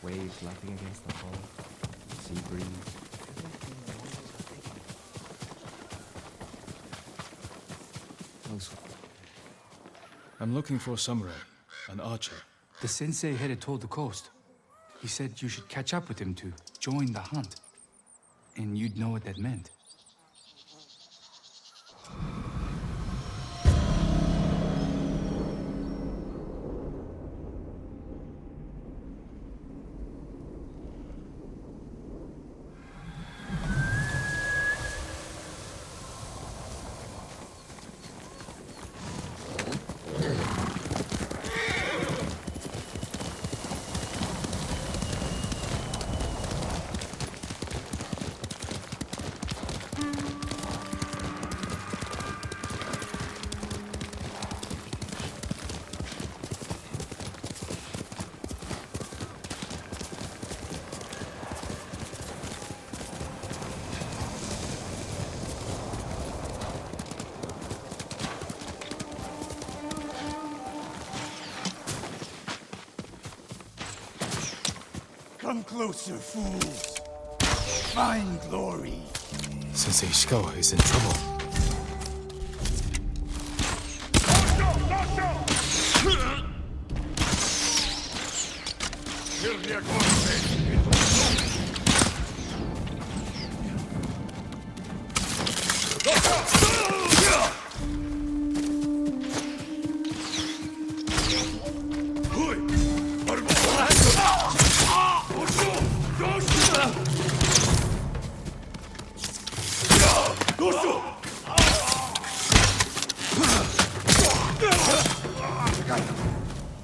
Waves lapping against the hull. Sea breeze. I'm looking for a samurai, an archer. The sensei headed toward the coast. He said you should catch up with him to join the hunt. And you'd know what that meant. Come closer, fools. Find glory. Sensei Ishikawa is in trouble.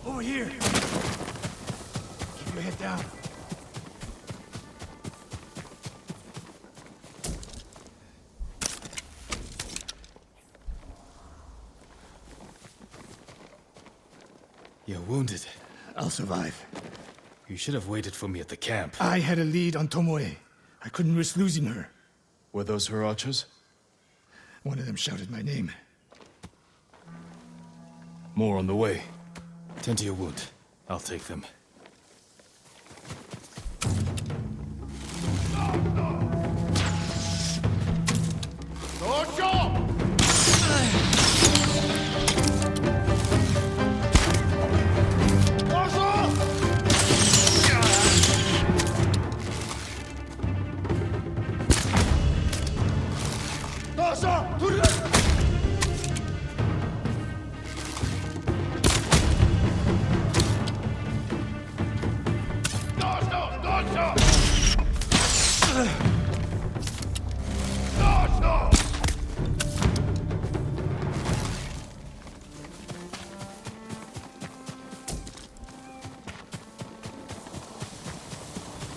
Over here. Keep your head down. You're wounded. I'll survive. You should have waited for me at the camp. I had a lead on Tomoe. I couldn't risk losing her. Were those her archers? One of them shouted my name. More on the way. Tend to your wound. I'll take them.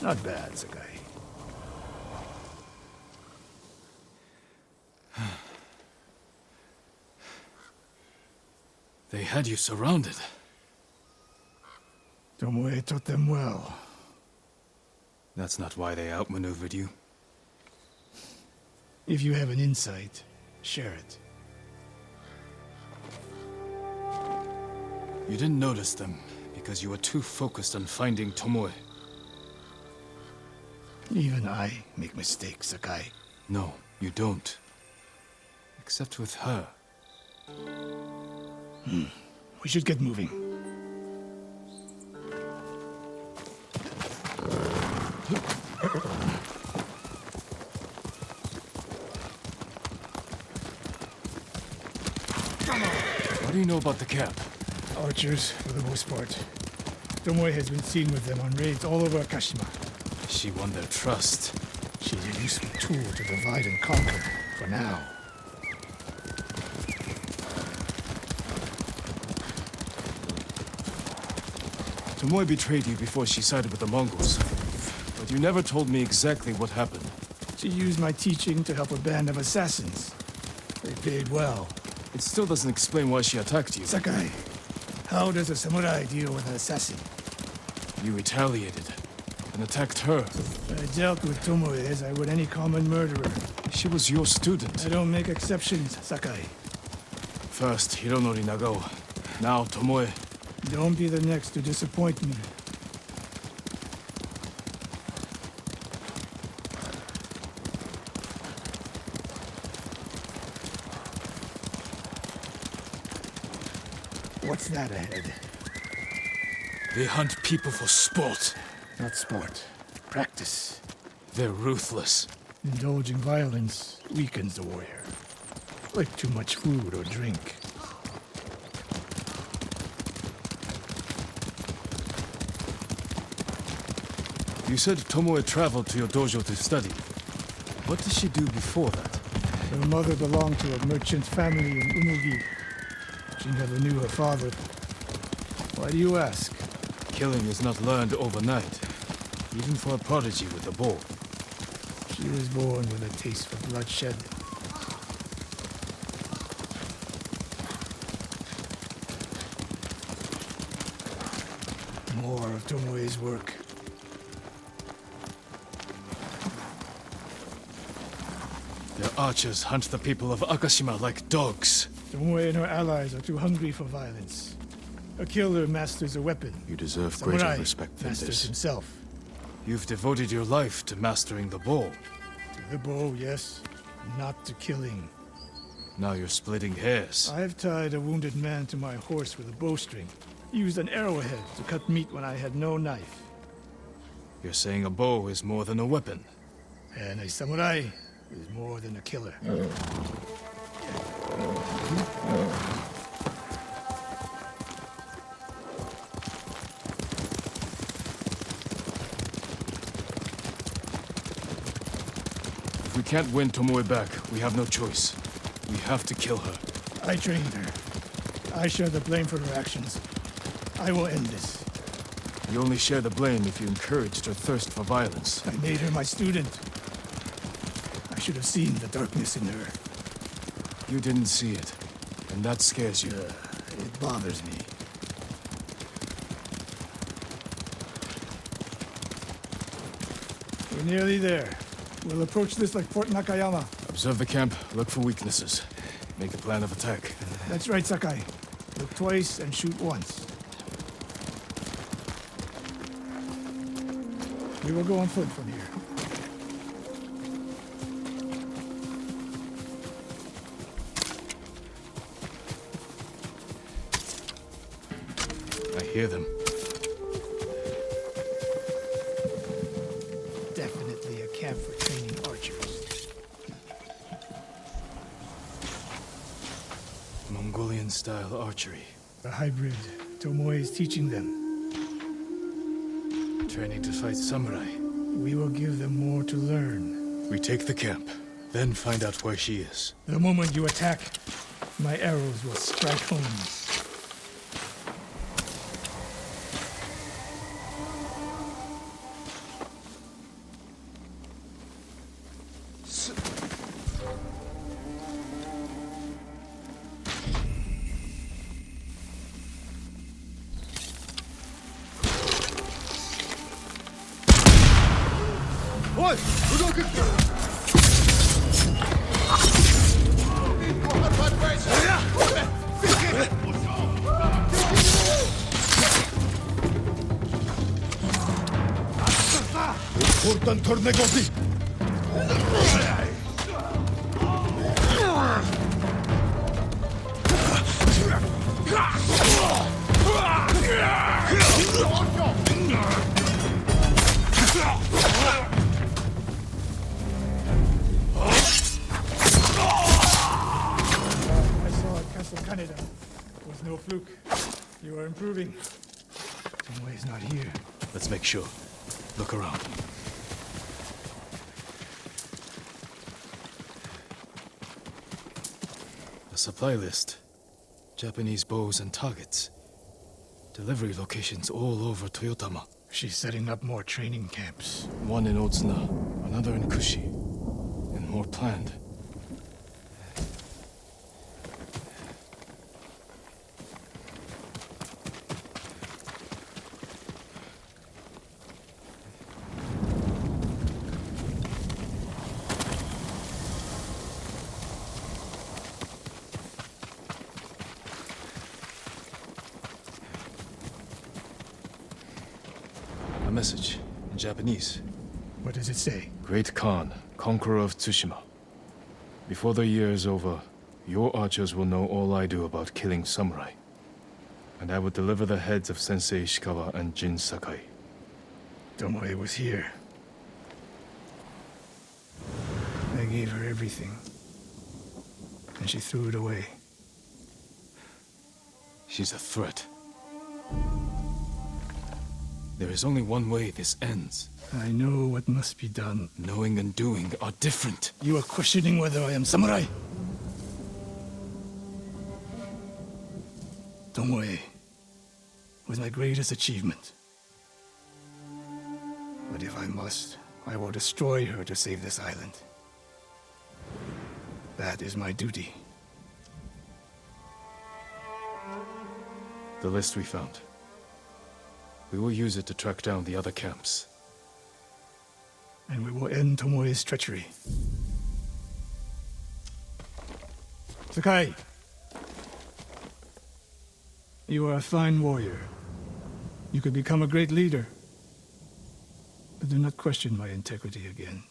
Not bad, Sakai. They had you surrounded. Tomoe taught them well. That's not why they outmaneuvered you. If you have an insight, share it. You didn't notice them because you were too focused on finding Tomoe. Even I make mistakes, Sakai. No, you don't. Except with her. We should get moving. What do you know about the camp? Archers, for the most part. Tomoe has been seen with them on raids all over Kashima. She won their trust. She's a useful tool to divide and conquer, for now. Tomoe betrayed you before she sided with the Mongols. But you never told me exactly what happened. She used my teaching to help a band of assassins. They paid well. It still doesn't explain why she attacked you. Sakai, how does a samurai deal with an assassin? You retaliated and attacked her. I dealt with Tomoe as I would any common murderer. She was your student. I don't make exceptions, Sakai. First, Hironori Nagao. Now, Tomoe. Don't be the next to disappoint me. What's that ahead? They hunt people for sport. Not sport. Practice. They're ruthless. Indulging violence weakens the warrior. Like too much food or drink. You said Tomoe traveled to your dojo to study. What did she do before that? Her mother belonged to a merchant family in Umugi. She never knew her father. Why do you ask? Killing is not learned overnight, even for a prodigy with a bow. She was born with a taste for bloodshed. More of Tomoe's work. Their archers hunt the people of Akashima like dogs. Tomoe and her allies are too hungry for violence. A killer masters a weapon. You deserve Samurai greater respect than masters this. himself. You've devoted your life to mastering the bow. To the bow, yes. Not to killing. Now you're splitting hairs. I've tied a wounded man to my horse with a bowstring. Used an arrowhead to cut meat when I had no knife. You're saying a bow is more than a weapon. And a samurai is more than a killer. If we can't win Tomoe back, we have no choice. We have to kill her. I trained her. I share the blame for her actions. I will end this. You only share the blame if you encouraged her thirst for violence. I made her my student. I should have seen the darkness in her. You didn't see it, and that scares you. It bothers me. We're nearly there. We'll approach this like Fort Nakayama. Observe the camp, look for weaknesses. Make a plan of attack. That's right, Sakai. Look twice and shoot once. We will go on foot from here. I hear them. Definitely a camp for training archers. Mongolian-style archery. A hybrid. Tomoe is teaching them. Training to fight samurai. We will give them more to learn. We take the camp, then find out where she is. The moment you attack, my arrows will strike home. I saw at Castle Canada. It was no fluke. You are improving. Tomoe is not here. Let's make sure. Look around. A supply list. Japanese bows and targets. Delivery locations all over Toyotama. She's setting up more training camps. One in Otsuna, another in Kushi, and more planned. A message in Japanese. What does it say? Great Khan, conqueror of Tsushima. Before the year is over, your archers will know all I do about killing samurai. And I would deliver the heads of Sensei Ishikawa and Jin Sakai. Tomoe was here. I gave her everything. And she threw it away. She's a threat. There is only one way this ends. I know what must be done. Knowing and doing are different. You are questioning whether I am samurai? Tomoe was my greatest achievement. But if I must, I will destroy her to save this island. That is my duty. The list we found. We will use it to track down the other camps. And we will end Tomoe's treachery. Sakai! You are a fine warrior. You could become a great leader. But do not question my integrity again.